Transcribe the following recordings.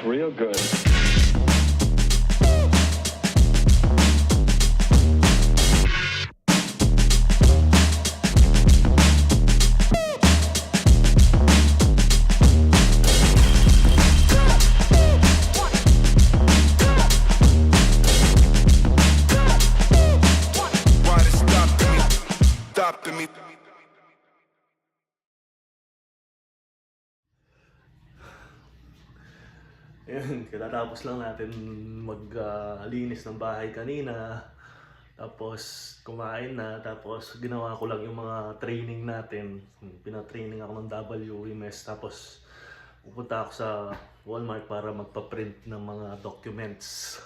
real good. Why they stopping me? Ayun, katatapos lang natin maglinis ng bahay kanina. Tapos kumain na, tapos ginawa ko lang yung mga training natin. Pinatraining ako ng WMS, tapos pupunta ako sa Walmart para magpa-print ng mga documents.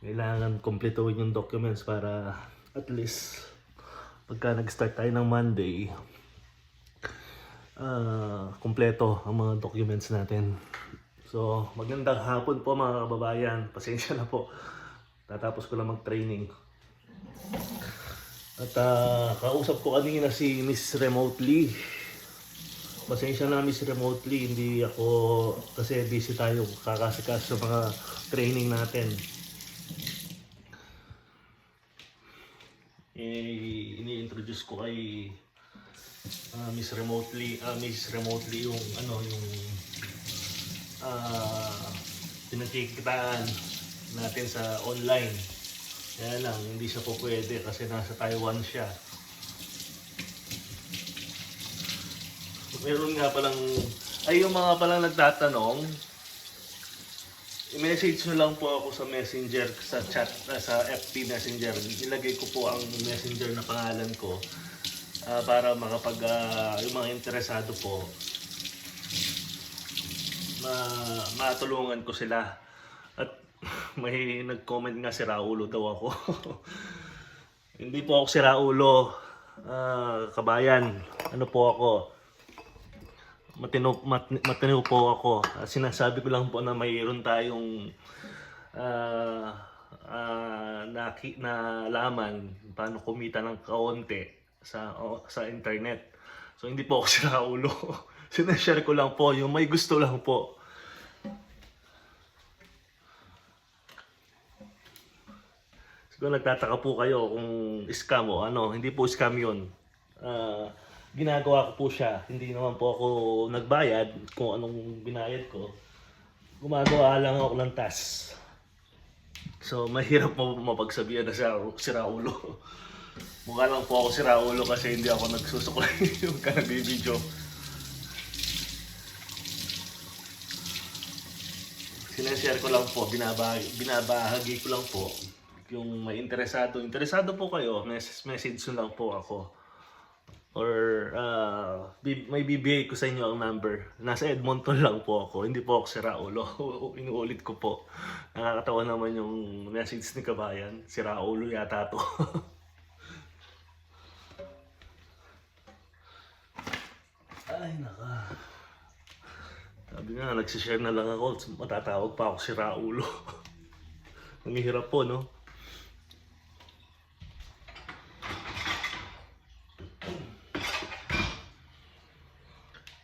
Kailangan kumpletuhin yung documents para at least pagka nag-start tayo ng Monday, kumpleto ang mga documents natin. So, magandang hapon po mga kababayan. Pasensya na po. Tatapos ko lang mag-training. At kausap ko kanina si Miss Remotely. Pasensya na Miss Remotely. Hindi ako, kasi busy tayo kakasikas sa mga training natin. Ini-introduce ko kay Miss Remotely yung yung pinagkikitaan natin sa online. Kaya lang, hindi siya po pwede kasi nasa Taiwan siya. Meron nga palang, yung mga palang nagtatanong, i-message nyo lang po ako sa messenger, sa chat, sa FB messenger. Ilagay ko po ang messenger na pangalan ko para yung mga interesado po, matulungan ko sila. At may nag-comment nga, si Raulo daw ako. Hindi po ako si Raulo, kabayan. Ano po ako? Matino po ako. Sinasabi ko lang po na mayroon tayong nalaman paano kumita ng kaunti sa internet. So hindi po ako si Raulo. Sinashare ko lang po yung may gusto lang po. Siguro nagtataka po kayo kung scam o ano. Hindi po scam yun. Ginagawa ko po siya. Hindi naman po ako nagbayad kung anong binayad ko. Gumagawa lang ako ng task. So mahirap mo mapagsabihan na si Raulo. Mukha lang po ako si Raulo kasi hindi ako nagsusuklay yung nagbibideo. Sinashare ko lang po, binabahagi ko lang po. Yung may interesado po kayo, message nyo lang po ako. Or may bibigay ko sa inyo ang number. Nasa Edmonton lang po ako, hindi po ako si Raulo. Inuulit ko po. Nakakatawa naman yung message ni kabayan. Si Raulo yata to. Ay naka. Sabi nga, nagsishare na lang ako, matatawag pa ako si Raulo. Ang hirap po, no?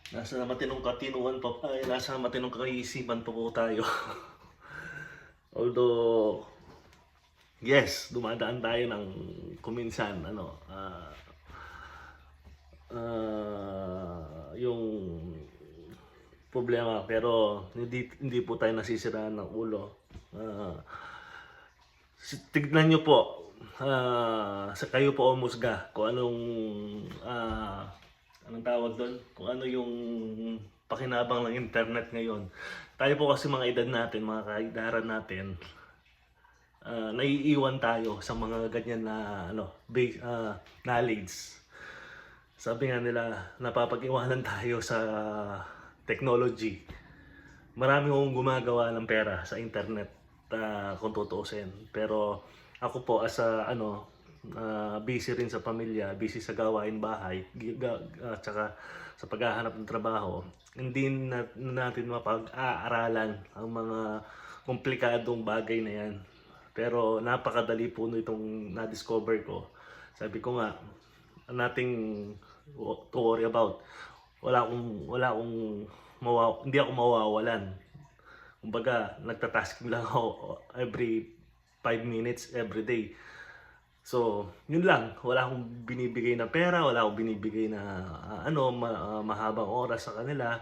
Nasa matinong katinuan pa, nasa matinong kaisipan pa po tayo. Although, yes, dumadaan tayo ng kuminsan, yung problema, pero hindi po tayo nasisiraan ng ulo. Tignan nyo po, sa kayo po umusga kung anong tawag doon, kung ano yung pakinabang ng internet ngayon. Tayo po kasi mga edad natin, mga kaedaran natin, naiiwan tayo sa mga ganyan na knowledge. Sabi nga nila, napapag-iwanan tayo sa technology. Marami akong gumagawa ng pera sa internet, kung tutuusin. Pero ako po as busy rin sa pamilya, busy sa gawain bahay, tsaka sa paghahanap ng trabaho, hindi natin mapag-aaralan ang mga komplikadong bagay na yan. Pero napakadali po itong na-discover ko. Sabi ko nga, nothing to worry about. Hindi ako mawawalan Kumbaga, nagtatasking lang ako every 5 minutes every day. So, yun lang. Wala akong binibigay na pera, wala akong binibigay na mahabang oras sa kanila.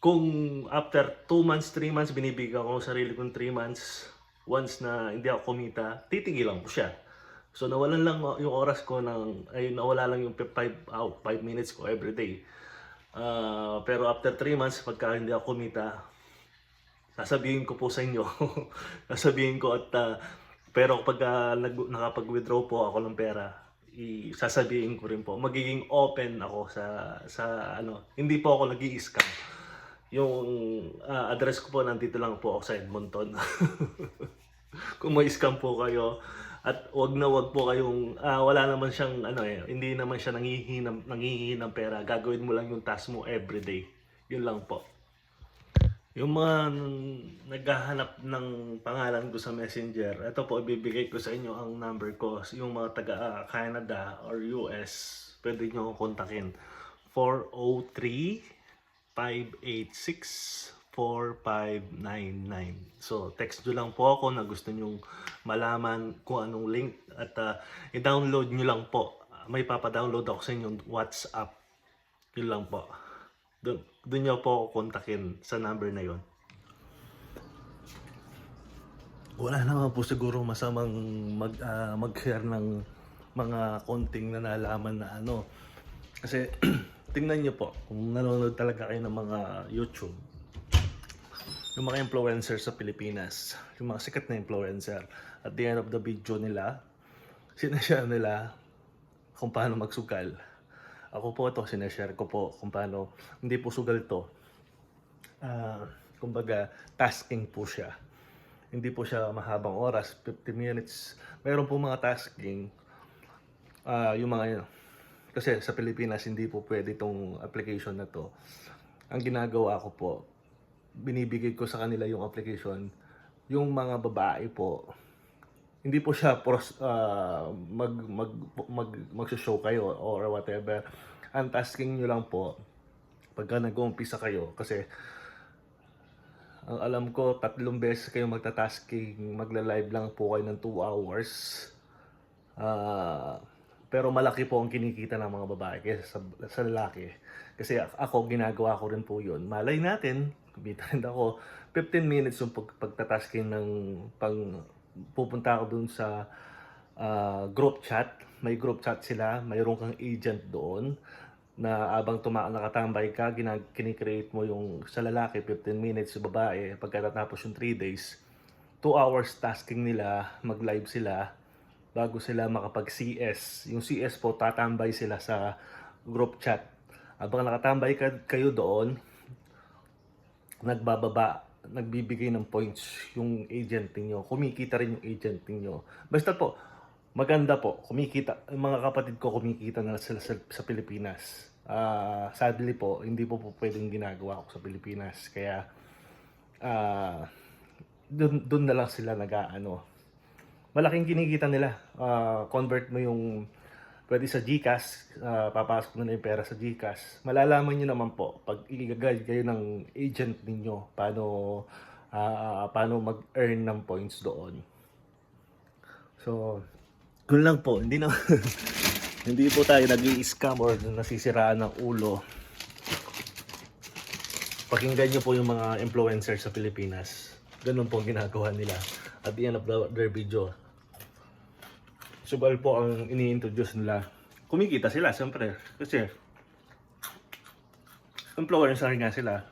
Kung after 2 months, 3 months, binibigyan ko ng sarili kong 3 months, once na hindi ako kumita, titigilan ko siya. So, nawalan lang yung oras ko nawala lang yung 5 minutes ko every day. Pero after 3 months, pagka hindi ako kumita, sasabihin ko po sa inyo. Sasabihin ko pero pag nakapag-withdraw po ako ng pera, sasabihin ko rin po. Magiging open ako sa hindi po ako nag-i-scam. Yung address ko po nandito lang po ako sa Edmonton. Kung may scam po kayo, at wag po kayong wala naman siyang hindi naman siya nanghihingi ng pera. Gagawin mo lang yung task mo everyday. Yun lang po. Yung mga naghahanap ng pangalan ko sa Messenger, ito po, ibibigay ko sa inyo ang number ko. Yung mga taga Canada or US, pwede nyo akong kontakin. 403-586-4599. So, text nyo lang po ako na gusto nyong malaman kung anong link at i-download nyo lang po. May papadownload ako sa inyong WhatsApp. Yun lang po. Doon nyo po ako kontakin sa number na yon. Wala naman po siguro masamang mag-share ng mga konting na nalaman na Kasi tingnan nyo po, kung nanonood talaga kayo ng mga YouTube, yung mga influencer sa Pilipinas, yung mga sikat na influencer, at the end of the video nila, sinashare nila kung paano magsugal. Ako po ito, sinashare ko po kung paano, hindi po sugal to. Kumbaga, tasking po siya. Hindi po siya mahabang oras, 50 minutes. Meron po mga tasking, yung mga kasi sa Pilipinas, hindi po pwede itong application na to. Ang ginagawa ko po, binibigay ko sa kanila yung application. Yung mga babae po, hindi po siya mag-show kayo or whatever. Ang tasking nyo lang po, pagka nag-uumpisa kayo, kasi ang alam ko, 3 beses kayo magta-tasking, magla-live lang po kayo ng 2 hours. Pero malaki po ang kinikita ng mga babae kaysa sa lalaki. Kasi ako, ginagawa ko rin po yun. Malay natin, kumita rin ako, 15 minutes yung pagtatasking ng pupunta ako dun sa group chat. May group chat sila, mayroon kang agent doon na abang nakatambay ka, kinikreate mo yung sa lalaki 15 minutes, sa babae pagkatapos yung 3 days, 2 hours tasking nila, mag-live sila bago sila makapag-CS. Yung CS po, tatambay sila sa group chat. Abang nakatambay kayo doon, nagbibigay ng points yung agent niyo. Kumikita rin yung agent niyo. Basta po, maganda po, kumikita. Mga kapatid ko kumikita na sila sa Pilipinas. Sadly po, hindi po pwedeng ginagawa ko sa Pilipinas. Kaya, dun na lang sila malaking kinikita nila. Convert mo yung, pwede sa GCash, papasok na yung pera sa GCash. Malalaman nyo naman po, pag i-guide kayo ng agent ninyo, paano mag-earn ng points doon. So, yun lang po, hindi po tayo nag-i-scam or nasisiraan ng ulo. Pakinggan nyo po yung mga influencers sa Pilipinas. Ganun po ang ginagawa nila at the end of their video. Sugal po ang ini-introduce nila. Kumikita sila, siyempre. Kasi, influencer nga sila.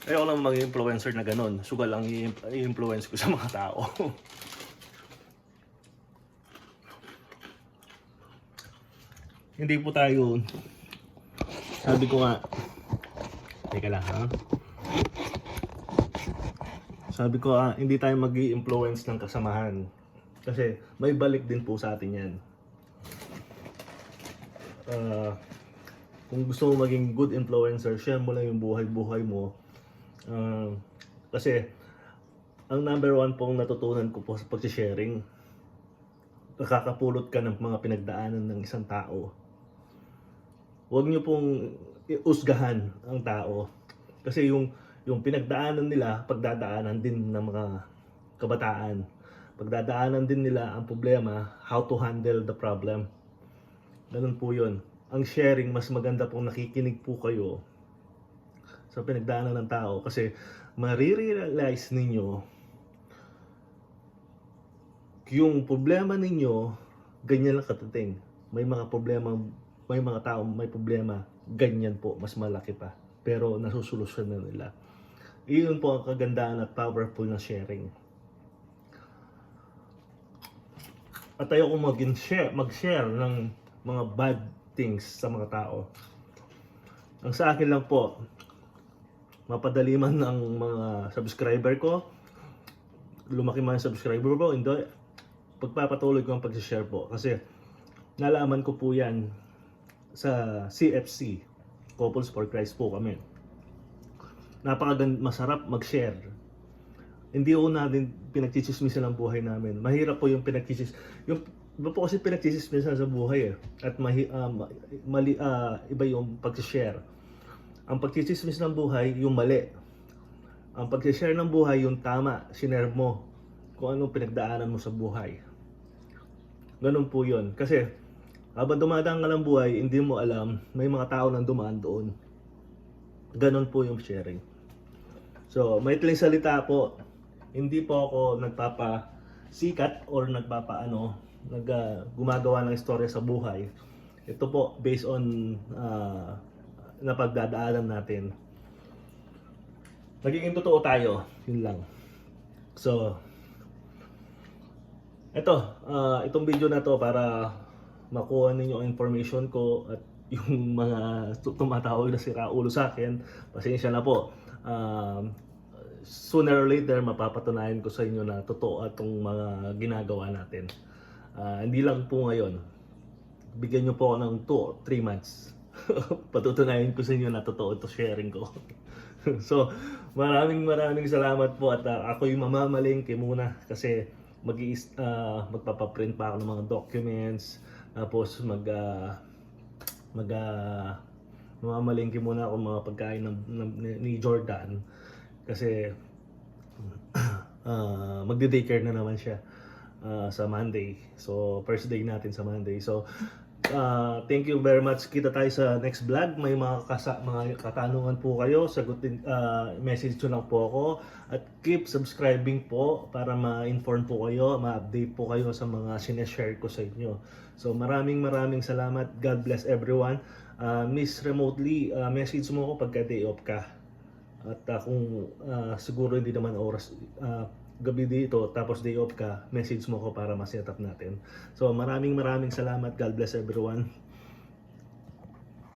Ayaw lang mag-influencer na ganun. Sugal ang i-influence ko sa mga tao. Hindi po tayo, sabi ko nga, teka lang ha. Sabi ko hindi tayo mag-i-influence ng kasamahan. Kasi may balik din po sa atin yan. Kung gusto mo maging good influencer, share mo lang yung buhay-buhay mo. Kasi ang number 1 pong natutunan ko po sa pag-sharing, nakakapulot ka ng mga pinagdaanan ng isang tao. Huwag nyo pong iusgahan ang tao. Kasi yung yung pinagdaanan nila, pagdadaanan din ng mga kabataan. Pagdadaanan din nila ang problema, how to handle the problem. Ganun po yun. Ang sharing, mas maganda pong nakikinig po kayo sa pinagdaanan ng tao kasi marirealize ninyo yung problema ninyo, ganyan lang katating. May mga problema, may mga tao may problema, ganyan po, mas malaki pa. Pero nasusolusyon na nila. Iyon po ang kagandahan at powerful na sharing. At ayaw kong mag-share ng mga bad things sa mga tao. Ang sa akin lang po, mapadali man ng mga subscriber ko, lumaki man ang subscriber ko, hindi, pagpapatuloy ko ang pag-share po. Kasi nalaman ko po yan sa CFC, Couples for Christ po kami. Masarap mag-share. Hindi ko natin pinagchichismisan ang buhay namin. Mahirap po yung iba po kasi pinagchichismisan sa buhay eh. At iba yung pag-share. Ang pagchichismis ng buhay, yung mali. Ang pag-share ng buhay, yung tama, sinare mo kung anong pinagdaanan mo sa buhay. Ganun po yun. Kasi habang dumadaan ka ng buhay, hindi mo alam, may mga tao nang dumaan doon. Ganun po yung sharing. So, maitling salita po, hindi po ako nagpapasikat or gumagawa ng istorya sa buhay. Ito po, based on napagdadaanan natin. Nagiging totoo tayo, yun lang. So, itong video na to para makuha ninyo ang information ko at yung mga tumatawag na siraulo sa akin, pasensya na po. Sooner or later, mapapatunayan ko sa inyo na totoo itong mga ginagawa natin. Hindi lang po ngayon. Bigyan nyo po ako ng 2 o 3 months. Patutunayan ko sa inyo na totoo ito sharing ko. So, maraming salamat po at ako'y mamamalingki muna kasi magpapaprint pa ako ng mga documents, tapos mamamalingki muna ako mga pagkain ni Jordan kasi magde-daycare na naman siya sa Monday. So first day natin sa Monday. So thank you very much. Kita tayo sa next vlog. May mga katanungan po kayo, sagutin, message nyo lang po ako at keep subscribing po para ma-inform po kayo, ma-update po kayo sa mga sineshare ko sa inyo. So maraming salamat. God bless everyone. Miss remotely, message mo ako pagka day off ka. At kung siguro hindi naman oras gabi dito tapos day off ka, message mo ko para ma-set up natin. So maraming salamat. God bless everyone.